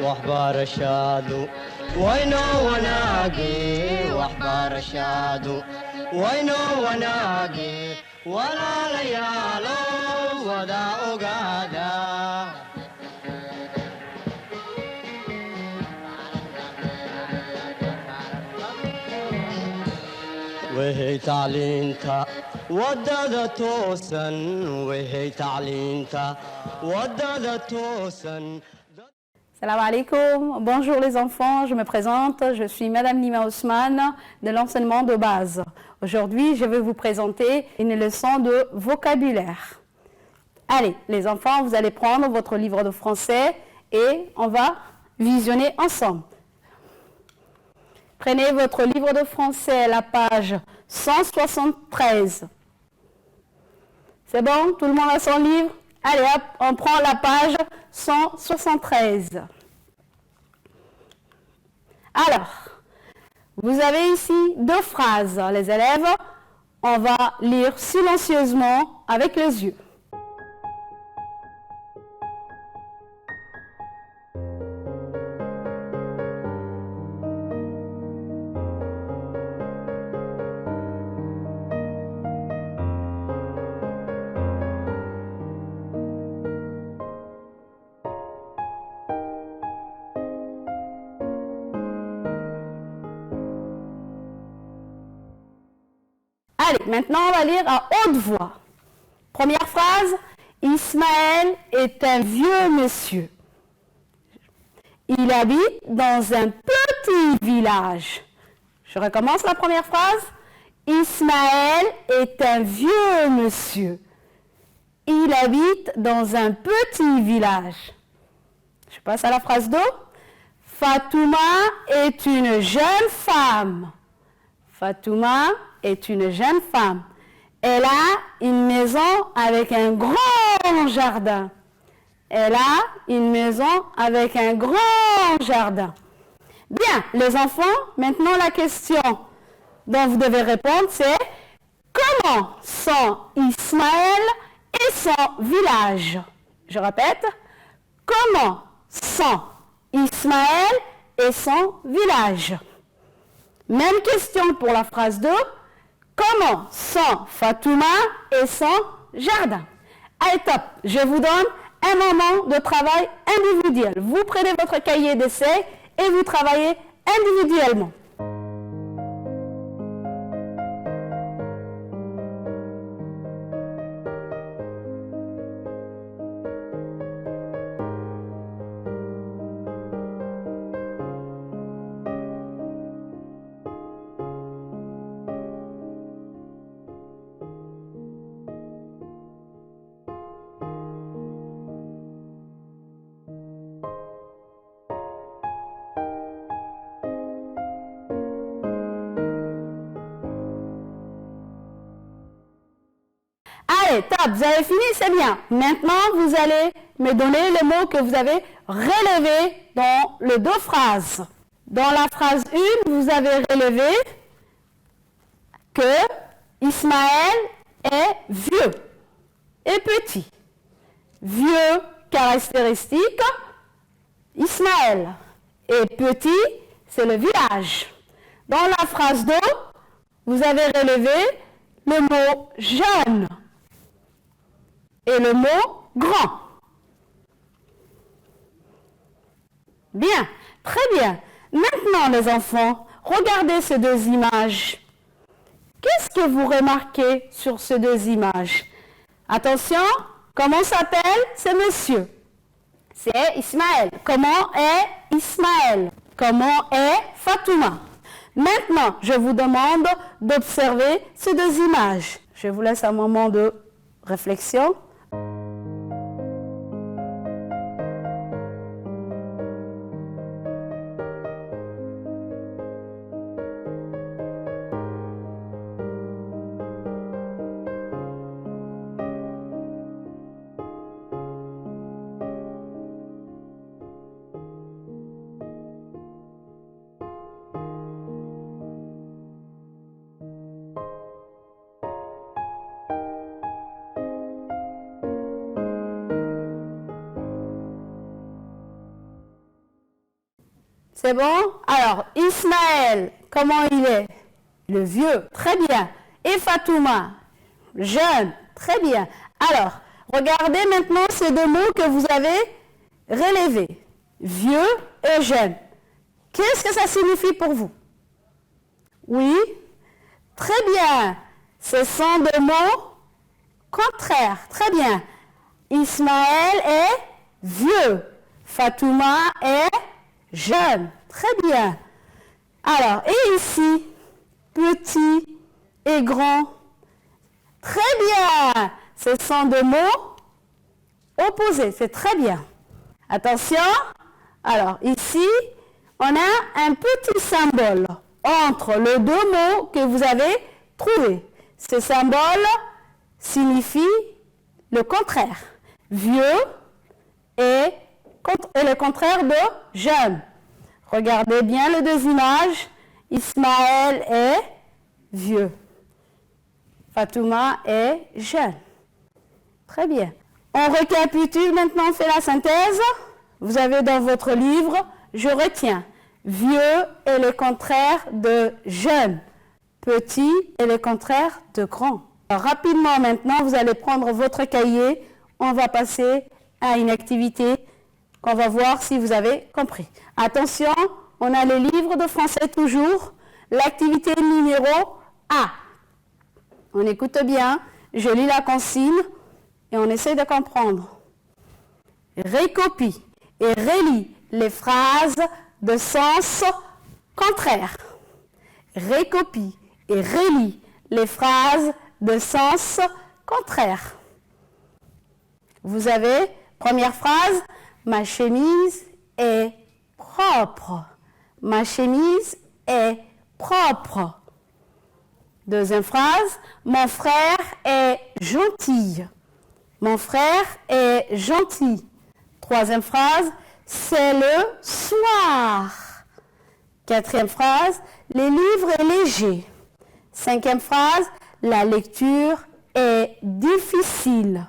واحبار الشادو وينو وناقي واحبار الشادو وينو وناقي ولا ليالو ودا أقادا وهي تعلينتا ودد توسن وهي تعلينتا ودد توسن. Salam alaikum, bonjour les enfants, je me présente, je suis Madame Nima Ousmane de l'enseignement de base. Aujourd'hui, je vais vous présenter une leçon de vocabulaire. Allez, les enfants, vous allez prendre votre livre de français et on va visionner ensemble. Prenez votre livre de français, la page 173. C'est bon? Tout le monde a son livre? Allez hop, on prend la page 173. Alors, vous avez ici deux phrases. Les élèves, on va lire silencieusement avec les yeux. Allez, maintenant on va lire à haute voix. Première phrase, Ismaël est un vieux monsieur. Il habite dans un petit village. Je recommence la première phrase. Ismaël est un vieux monsieur. Il habite dans un petit village. Je passe à la phrase 2. Fatouma est une jeune femme. Fatouma est une jeune femme. Elle a une maison avec un grand jardin. Elle a une maison avec un grand jardin. Bien, les enfants, maintenant la question dont vous devez répondre, c'est comment sont Ismaël et son village? Je répète, comment sont Ismaël et son village? Même question pour la phrase 2. Comment sont Fatouma et son jardin? Allez, top, je vous donne un moment de travail individuel. Vous prenez votre cahier d'essai et vous travaillez individuellement. Allez, top, vous avez fini, c'est bien. Maintenant, vous allez me donner les mots que vous avez relevés dans les deux phrases. Dans la phrase 1, vous avez relevé que Ismaël est vieux et petit. Vieux, caractéristique, Ismaël. Et petit, c'est le village. Dans la phrase 2, vous avez relevé le mot jeune et le mot grand. Bien, très bien. Maintenant, les enfants, regardez ces deux images. Qu'est-ce que vous remarquez sur ces deux images? Attention, comment s'appelle ce monsieur? C'est Ismaël. Comment est Ismaël? Comment est Fatouma? Maintenant, je vous demande d'observer ces deux images. Je vous laisse un moment de réflexion. C'est bon? Alors, Ismaël, comment il est? Le vieux, très bien. Et Fatouma, jeune, très bien. Alors, regardez maintenant ces deux mots que vous avez relevés. Vieux et jeune. Qu'est-ce que ça signifie pour vous? Oui? Très bien. Ce sont deux mots contraires. Très bien. Ismaël est vieux. Fatouma est jeune. Très bien. Alors, et ici, petit et grand. Très bien. Ce sont deux mots opposés. C'est très bien. Attention. Alors, ici, on a un petit symbole entre les deux mots que vous avez trouvés. Ce symbole signifie le contraire. Vieux et le contraire de jeune. Regardez bien les deux images. Ismaël est vieux. Fatouma est jeune. Très bien. On récapitule maintenant, on fait la synthèse. Vous avez dans votre livre, je retiens, vieux est le contraire de jeune. Petit est le contraire de grand. Alors, rapidement maintenant, vous allez prendre votre cahier. On va passer à une activité qu'on va voir si vous avez compris. Attention, on a les livres de français toujours. L'activité numéro A. On écoute bien, je lis la consigne et on essaie de comprendre. Récopie et relis les phrases de sens contraire. Récopie et relis les phrases de sens contraire. Vous avez, première phrase, ma chemise est propre. Ma chemise est propre. Deuxième phrase, mon frère est gentil. Mon frère est gentil. Troisième phrase, c'est le soir. Quatrième phrase, les livres est léger. Cinquième phrase, la lecture est difficile.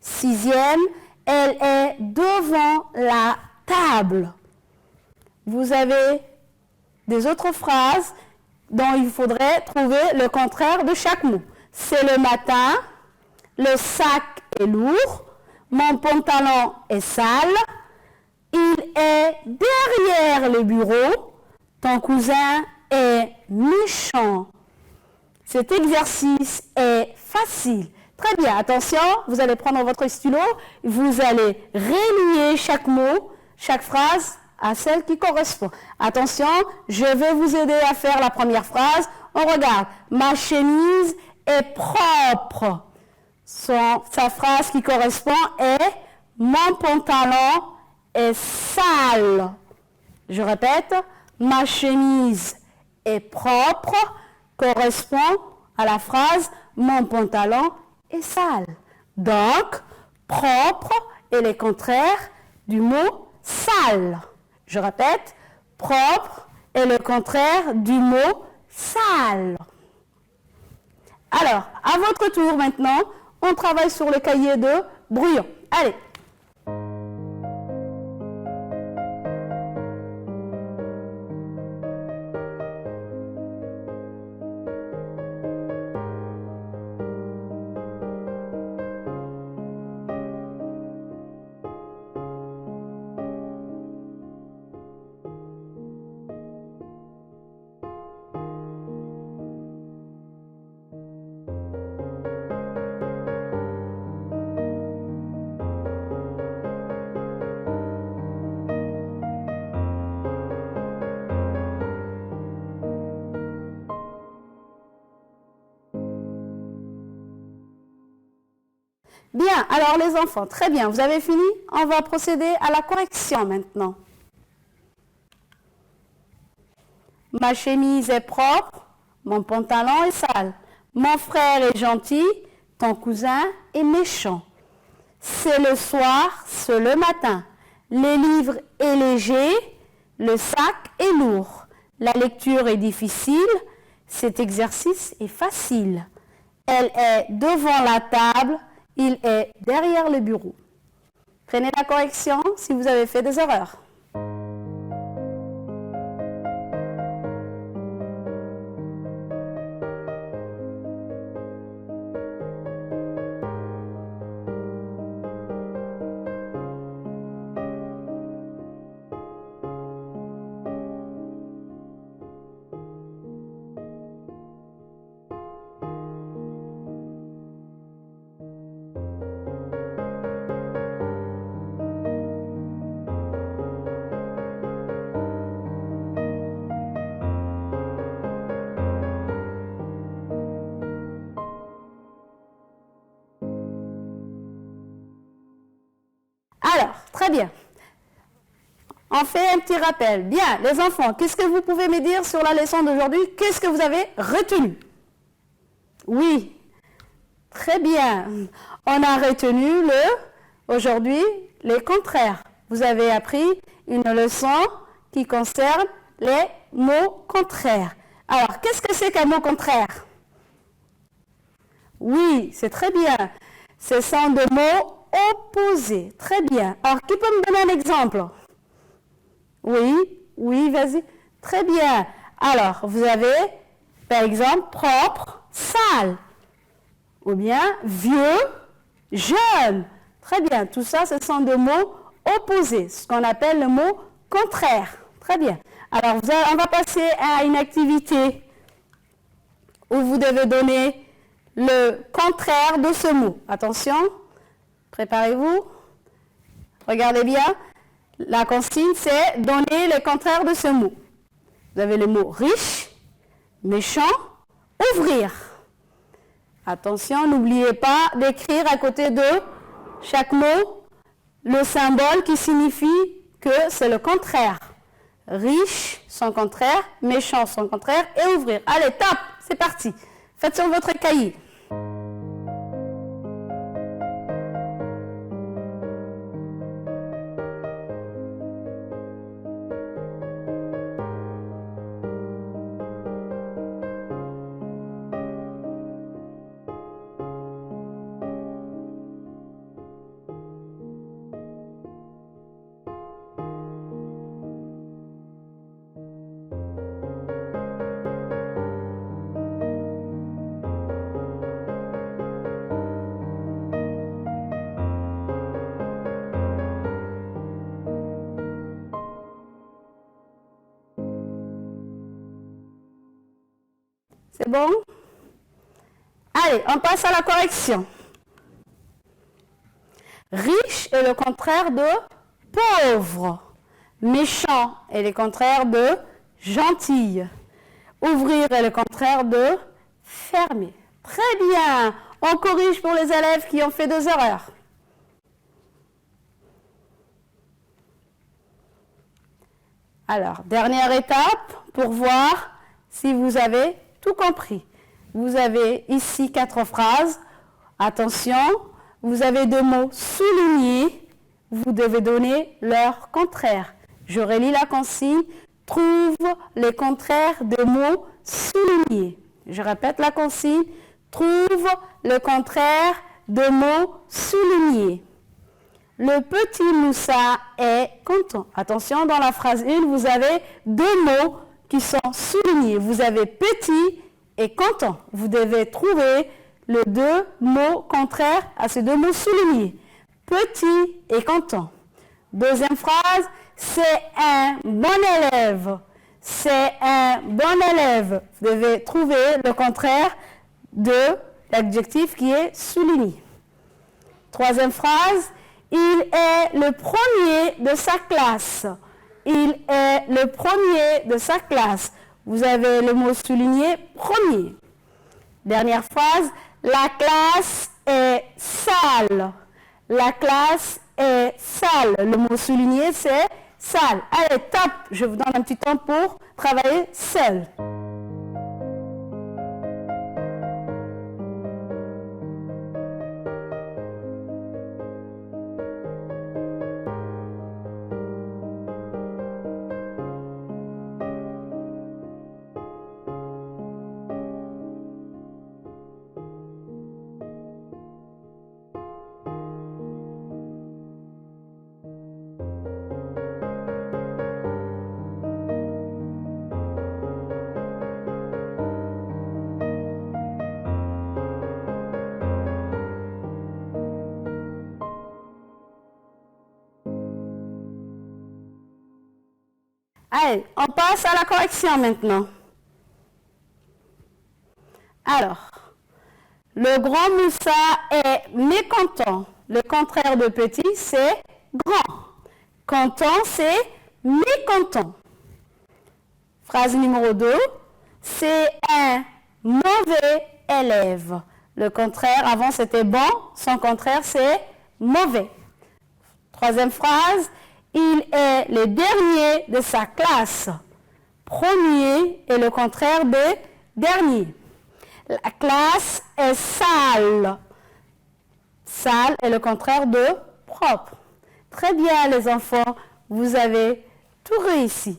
Sixième, elle est devant la table. Vous avez des autres phrases dont il faudrait trouver le contraire de chaque mot. C'est le matin, le sac est lourd, mon pantalon est sale, il est derrière le bureau, ton cousin est méchant. Cet exercice est facile. Très bien, attention, vous allez prendre votre stylo, vous allez relier chaque mot, chaque phrase à celle qui correspond. Attention, je vais vous aider à faire la première phrase. On regarde, ma chemise est propre. Sa phrase qui correspond est mon pantalon est sale. Je répète, ma chemise est propre correspond à la phrase mon pantalon est sale. Donc, propre est le contraire du mot sale. Je répète, propre est le contraire du mot sale. Alors, à votre tour maintenant, on travaille sur le cahier de Brouillon. Allez. Bien, alors les enfants, très bien, vous avez fini? On va procéder à la correction maintenant. Ma chemise est propre, mon pantalon est sale. Mon frère est gentil, ton cousin est méchant. C'est le soir, c'est le matin. Les livres est léger, le sac est lourd. La lecture est difficile, cet exercice est facile. Elle est devant la table, il est derrière le bureau. Prenez la correction si vous avez fait des erreurs. Très bien. On fait un petit rappel. Bien, les enfants, qu'est-ce que vous pouvez me dire sur la leçon d'aujourd'hui? Qu'est-ce que vous avez retenu? Oui. Très bien. On a retenu aujourd'hui les contraires. Vous avez appris une leçon qui concerne les mots contraires. Alors, qu'est-ce que c'est qu'un mot contraire? Oui, c'est très bien. Ce sont des mots opposés. Très bien. Alors, qui peut me donner un exemple? Oui, vas-y. Très bien. Alors, vous avez, par exemple, propre, sale. Ou bien vieux, jeune. Très bien. Tout ça, ce sont des mots opposés, ce qu'on appelle le mot contraire. Très bien. Alors, on va passer à une activité où vous devez donner le contraire de ce mot. Attention, préparez-vous. Regardez bien. La consigne, c'est donner le contraire de ce mot. Vous avez le mot riche, méchant, ouvrir. Attention, n'oubliez pas d'écrire à côté de chaque mot le symbole qui signifie que c'est le contraire. Riche, son contraire, méchant, son contraire, et ouvrir. Allez, tape, c'est parti. Faites sur votre cahier. C'est bon? Allez, on passe à la correction. Riche est le contraire de pauvre. Méchant est le contraire de gentil. Ouvrir est le contraire de fermer. Très bien. On corrige pour les élèves qui ont fait des erreurs. Alors, dernière étape pour voir si vous avez tout compris. Vous avez ici 4 phrases. Attention, vous avez 2 mots soulignés. Vous devez donner leur contraire. Je relis la consigne. Trouve les contraires de mots soulignés. Je répète la consigne. Trouve le contraire de mots soulignés. Le petit Moussa est content. Attention, dans la phrase 1, vous avez 2 mots qui sont soulignés. Vous avez petit et content. Vous devez trouver les 2 mots contraires à ces 2 mots soulignés. Petit et content. Deuxième phrase, c'est un bon élève. C'est un bon élève. Vous devez trouver le contraire de l'adjectif qui est souligné. Troisième phrase, il est le premier de sa classe. Il est le premier de sa classe. Vous avez le mot souligné, premier. Dernière phrase, la classe est sale. La classe est sale. Le mot souligné, c'est sale. Allez, tape. Je vous donne un petit temps pour travailler seul. Allez, on passe à la correction maintenant. Alors, le grand Moussa est mécontent. Le contraire de petit, c'est grand. Content, c'est mécontent. Phrase numéro 2, c'est un mauvais élève. Le contraire, avant c'était bon, son contraire c'est mauvais. Troisième phrase, il est le dernier de sa classe. Premier est le contraire de dernier. La classe est sale. Sale est le contraire de propre. Très bien les enfants, vous avez tout réussi.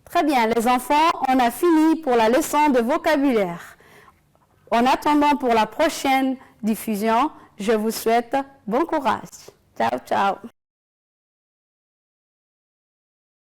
Très bien les enfants, on a fini pour la leçon de vocabulaire. En attendant pour la prochaine diffusion, je vous souhaite bon courage. Ciao, ciao.